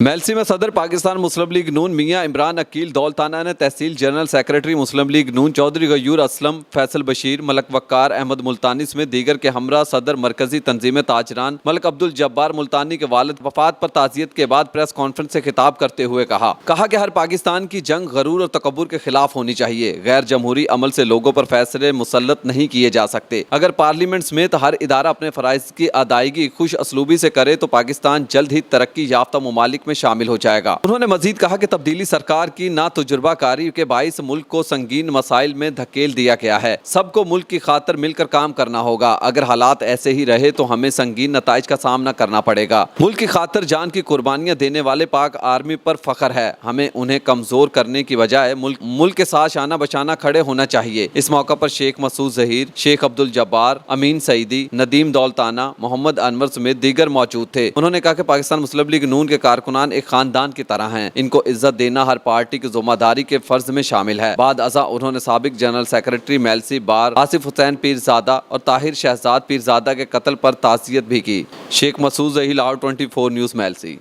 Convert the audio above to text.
میلسی میں صدر پاکستان مسلم لیگ نون میاں عمران عقیل دولتانہ نے تحصیل جنرل سیکریٹری مسلم لیگ نون چودھری غیور اسلم، فیصل بشیر، ملک وقار احمد ملتانی سمیت دیگر کے ہمراہ صدر مرکزی تنظیم تاجران ملک عبدالجبار ملتانی کے والد وفات پر تعزیت کے بعد پریس کانفرنس سے خطاب کرتے ہوئے کہا کہ ہر پاکستان کی جنگ غرور اور تکبر کے خلاف ہونی چاہیے۔ غیر جمہوری عمل سے لوگوں پر فیصلے مسلط نہیں کیے جا سکتے۔ اگر پارلیمنٹ سمیت ہر ادارہ اپنے فرائض کی ادائیگی خوش اسلوبی سے کرے تو پاکستان جلد ہی ترقی یافتہ ممالک میں شامل ہو جائے گا۔ انہوں نے مزید کہا کہ تبدیلی سرکار کی نا تجربہ کاری کے باعث ملک کو سنگین مسائل میں دھکیل دیا گیا ہے۔ سب کو ملک کی خاطر مل کر کام کرنا ہوگا۔ اگر حالات ایسے ہی رہے تو ہمیں سنگین نتائج کا سامنا کرنا پڑے گا۔ ملک کی خاطر جان کی قربانیاں دینے والے پاک آرمی پر فخر ہے۔ ہمیں انہیں کمزور کرنے کی بجائے ملک کے ساتھ شانہ بشانہ کھڑے ہونا چاہیے۔ اس موقع پر شیخ مسعود ظہیر، شیخ عبدالجبار، امین سعیدی، ندیم دولتانہ، محمد انور سمیت دیگر موجود تھے۔ انہوں نے کہا کہ پاکستان مسلم لیگ نون کے کارکنان ایک خاندان کی طرح ہیں۔ ان کو عزت دینا ہر پارٹی کی ذمہ داری کے فرض میں شامل ہے۔ بعد ازاں انہوں نے سابق جنرل سیکریٹری میلسی بار آصف حسین پیرزادہ اور طاہر شہزاد پیرزادہ کے قتل پر تعزیت بھی کی۔ شیخ مسعود ظہیر، لاہور 24 نیوز، میلسی۔